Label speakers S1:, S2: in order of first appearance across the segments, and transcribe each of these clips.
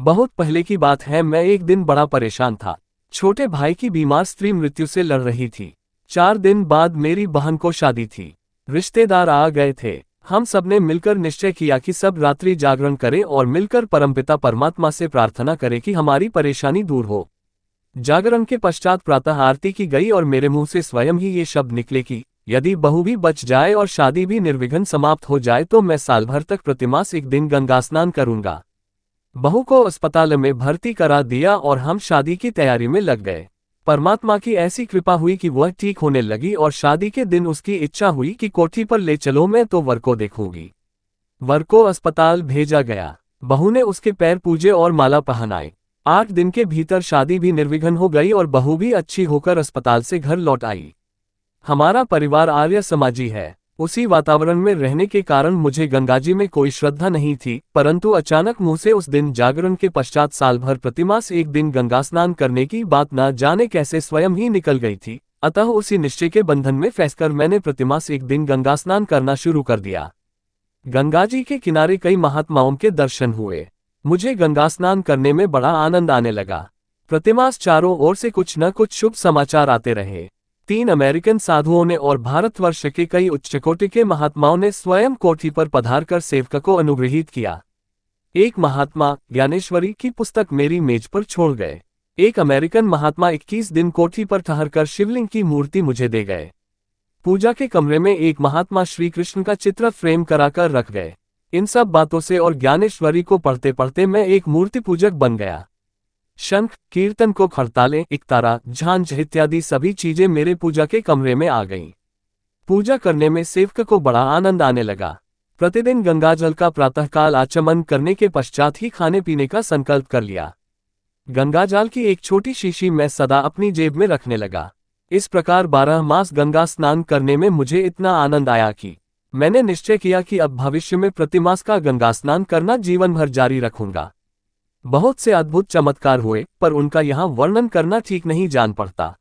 S1: बहुत पहले की बात है, मैं एक दिन बड़ा परेशान था। छोटे भाई की बीमार स्त्री मृत्यु से लड़ रही थी। 4 दिन बाद मेरी बहन को शादी थी। रिश्तेदार आ गए थे। हम सबने मिलकर निश्चय किया कि सब रात्रि जागरण करें और मिलकर परमपिता परमात्मा से प्रार्थना करें कि हमारी परेशानी दूर हो। जागरण के पश्चात प्रातः आरती की गई और मेरे मुंह से स्वयं ही ये शब्द निकले कि यदि बहू भी बच जाए और शादी भी निर्विघ्न समाप्त हो जाए तो मैं साल भर तक प्रतिमास एक दिन गंगा स्नान करूंगा। बहू को अस्पताल में भर्ती करा दिया और हम शादी की तैयारी में लग गए। परमात्मा की ऐसी कृपा हुई कि वह ठीक होने लगी और शादी के दिन उसकी इच्छा हुई कि कोठी पर ले चलो, मैं तो वर को देखूंगी। वर को अस्पताल भेजा गया। बहू ने उसके पैर पूजे और माला पहनाई। 8 दिन के भीतर शादी भी निर्विघ्न हो गई और बहू भी अच्छी होकर अस्पताल से घर लौट आई। हमारा परिवार आर्य समाजी है। उसी वातावरण में रहने के कारण मुझे गंगाजी में कोई श्रद्धा नहीं थी, परंतु अचानक मुंह से उस दिन जागरण के पश्चात साल भर प्रतिमास एक दिन गंगा स्नान करने की बात न जाने कैसे स्वयं ही निकल गई थी। अतः उसी निश्चय के बंधन में फंसकर मैंने प्रतिमास एक दिन गंगा स्नान करना शुरू कर दिया। गंगाजी के किनारे कई महात्माओं के दर्शन हुए। मुझे गंगा स्नान करने में बड़ा आनंद आने लगा। प्रतिमास चारों ओर से कुछ न कुछ शुभ समाचार आते रहे। 3 अमेरिकन साधुओं ने और भारतवर्ष के कई उच्चकोटि के महात्माओं ने स्वयं कोठी पर पधारकर सेवक को अनुग्रहित किया। एक महात्मा ज्ञानेश्वरी की पुस्तक मेरी मेज पर छोड़ गए। एक अमेरिकन महात्मा 21 दिन कोठी पर ठहरकर शिवलिंग की मूर्ति मुझे दे गए। पूजा के कमरे में एक महात्मा श्री कृष्ण का चित्र फ्रेम कराकर रख गए। इन सब बातों से और ज्ञानेश्वरी को पढ़ते पढ़ते मैं एक मूर्ति पूजक बन गया। शंख, कीर्तन को खड़तालें, एकतारा, झांझ इत्यादि सभी चीजें मेरे पूजा के कमरे में आ गईं। पूजा करने में सेवक को बड़ा आनंद आने लगा। प्रतिदिन गंगाजल का प्रातःकाल आचमन करने के पश्चात ही खाने पीने का संकल्प कर लिया। गंगाजल की एक छोटी शीशी मैं सदा अपनी जेब में रखने लगा। इस प्रकार 12 मास गंगा स्नान करने में मुझे इतना आनंद आया कि मैंने निश्चय किया कि अब भविष्य में प्रतिमास का गंगा स्नान करना जीवन भर जारी रखूंगा। बहुत से अद्भुत चमत्कार हुए, पर उनका यहाँ वर्णन करना ठीक नहीं जान पड़ता।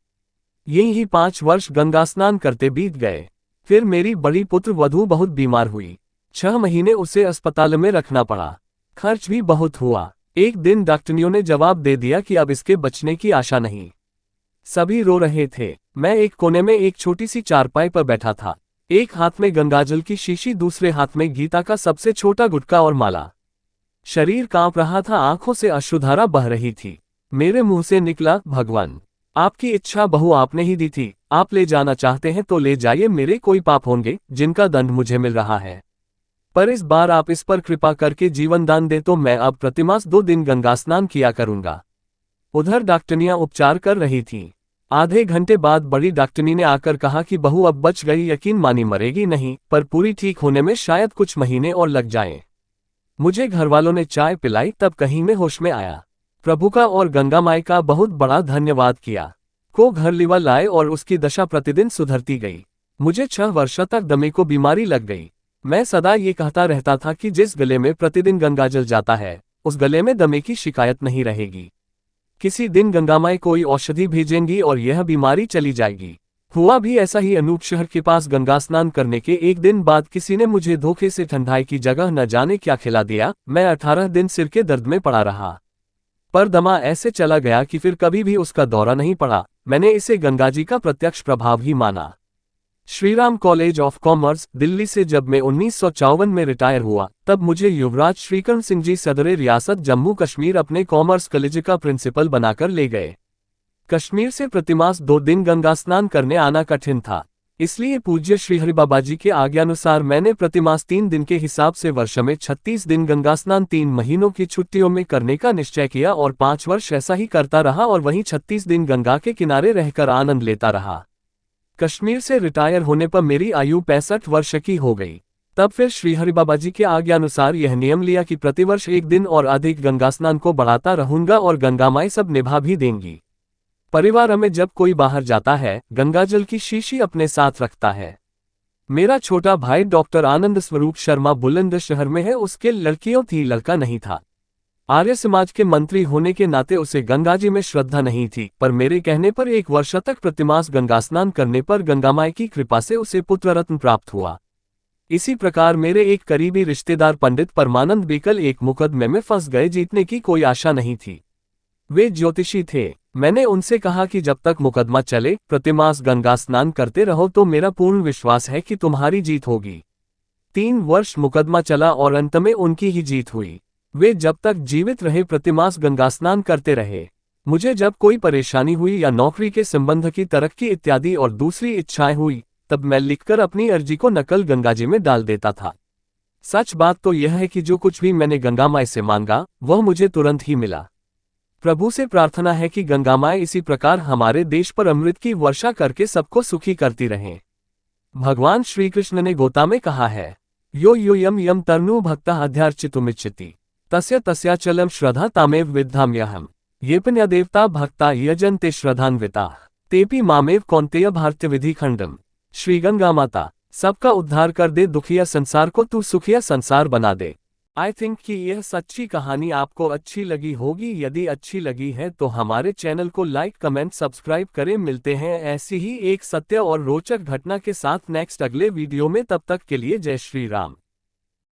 S1: यही 5 वर्ष गंगा स्नान करते बीत गए। फिर मेरी बड़ी पुत्र वधू बहुत बीमार हुई। 6 महीने उसे अस्पताल में रखना पड़ा। खर्च भी बहुत हुआ। एक दिन डॉक्टरों ने जवाब दे दिया कि अब इसके बचने की आशा नहीं। सभी रो रहे थे। मैं एक कोने में एक छोटी सी चारपाई पर बैठा था। एक हाथ में गंगाजल की शीशी, दूसरे हाथ में गीता का सबसे छोटा गुटका और माला। शरीर कांप रहा था, आंखों से अश्रुधारा बह रही थी। मेरे मुंह से निकला, भगवान, आपकी इच्छा बहू आपने ही दी थी, आप ले जाना चाहते हैं तो ले जाइए। मेरे कोई पाप होंगे जिनका दंड मुझे मिल रहा है, पर इस बार आप इस पर कृपा करके जीवन दान दे तो मैं अब प्रतिमास 2 दिन गंगा स्नान किया करूंगा। उधर डॉक्टनियां उपचार कर रही थीं। आधे घंटे बाद बड़ी डॉक्टनी ने आकर कहा कि बहू अब बच गई, यकीन मानी मरेगी नहीं, पर पूरी ठीक होने में शायद कुछ महीने और लग जाएं। मुझे घरवालों ने चाय पिलाई, तब कहीं मैं होश में आया। प्रभु का और गंगा माई का बहुत बड़ा धन्यवाद किया। को घर लिवा लाए और उसकी दशा प्रतिदिन सुधरती गई। मुझे 6 वर्ष तक दमे को बीमारी लग गई। मैं सदा ये कहता रहता था कि जिस गले में प्रतिदिन गंगाजल जाता है उस गले में दमे की शिकायत नहीं रहेगी। किसी दिन गंगा माई कोई औषधि भेजेंगी और यह बीमारी चली जाएगी। हुआ भी ऐसा ही। अनूप शहर के पास गंगा स्नान करने के एक दिन बाद किसी ने मुझे धोखे से ठंडाई की जगह न जाने क्या खिला दिया। मैं 18 दिन सिर के दर्द में पड़ा रहा, पर दमा ऐसे चला गया कि फिर कभी भी उसका दौरा नहीं पड़ा। मैंने इसे गंगाजी का प्रत्यक्ष प्रभाव ही माना। Shriram college of commerce, Delhi से जब मैं 1954 में रिटायर हुआ, तब मुझे युवराज श्रीकरण सिंह जी सदरे रियासत जम्मू कश्मीर अपने कॉमर्स कॉलेज का प्रिंसिपल बनाकर ले गए। कश्मीर से प्रतिमास 2 दिन गंगा स्नान करने आना कठिन था, इसलिए पूज्य श्री हरि बाबा जी के आज्ञानुसार मैंने प्रतिमास 3 दिन के हिसाब से वर्ष में 36 दिन गंगा स्नान 3 महीनों की छुट्टियों में करने का निश्चय किया और 5 वर्ष ऐसा ही करता रहा और वहीं 36 दिन गंगा के किनारे रहकर आनंद लेता रहा। कश्मीर से रिटायर होने पर मेरी आयु 65 वर्ष की हो गई। तब फिर श्री हरि बाबा जी के आज्ञानुसार यह नियम लिया कि प्रतिवर्ष 1 दिन और अधिक गंगा स्नान को बढ़ाता रहूंगा और गंगा माई सब निभा भी देंगी। परिवार में जब कोई बाहर जाता है गंगाजल की शीशी अपने साथ रखता है। मेरा छोटा भाई डॉक्टर आनंद स्वरूप शर्मा बुलंदशहर में है। उसके लड़कियों थी, लड़का नहीं था। आर्य समाज के मंत्री होने के नाते उसे गंगाजी में श्रद्धा नहीं थी, पर मेरे कहने पर 1 वर्ष तक प्रतिमास गंगा स्नान करने पर गंगा माई की कृपा से उसे पुत्र रत्न प्राप्त हुआ। इसी प्रकार मेरे एक करीबी रिश्तेदार पंडित परमानंद बेकल एक मुकदमे में फंस गए, जीतने की कोई आशा नहीं थी। वे ज्योतिषी थे। मैंने उनसे कहा कि जब तक मुकदमा चले प्रतिमास गंगा स्नान करते रहो, तो मेरा पूर्ण विश्वास है कि तुम्हारी जीत होगी। 3 वर्ष मुकदमा चला और अंत में उनकी ही जीत हुई। वे जब तक जीवित रहे प्रतिमास गंगा स्नान करते रहे। मुझे जब कोई परेशानी हुई या नौकरी के संबंध की तरक्की इत्यादि और दूसरी इच्छाएं हुई, तब मैं लिखकर अपनी अर्जी को नकल गंगाजी में डाल देता था। सच बात तो यह है कि जो कुछ भी मैंने गंगा माई से मांगा वह मुझे तुरंत ही मिला। प्रभु से प्रार्थना है कि गंगा माई इसी प्रकार हमारे देश पर अमृत की वर्षा करके सबको सुखी करती रहें। भगवान श्री कृष्ण ने गीता में कहा है, यो यो यम यम तर्नु भक्ता अध्यार्चितुमिच्छति तस्य तस्याचलम श्रद्धा तामेव विद्धाम्यहम् ये पुण्य देवता भक्ता यजन्ते श्रद्धान्विता तेपि मामेव कौन्तेय भारत्य विधि खंडम। श्री गंगा माता, सबका उद्धार कर दे, दुखिया संसार को तू सुखिया संसार बना दे। आई थिंक कि यह सच्ची कहानी आपको अच्छी लगी होगी। यदि अच्छी लगी है तो हमारे चैनल को लाइक कमेंट सब्सक्राइब करें। मिलते हैं ऐसी ही एक सत्य और रोचक घटना के साथ नेक्स्ट अगले वीडियो में। तब तक के लिए जय श्री राम।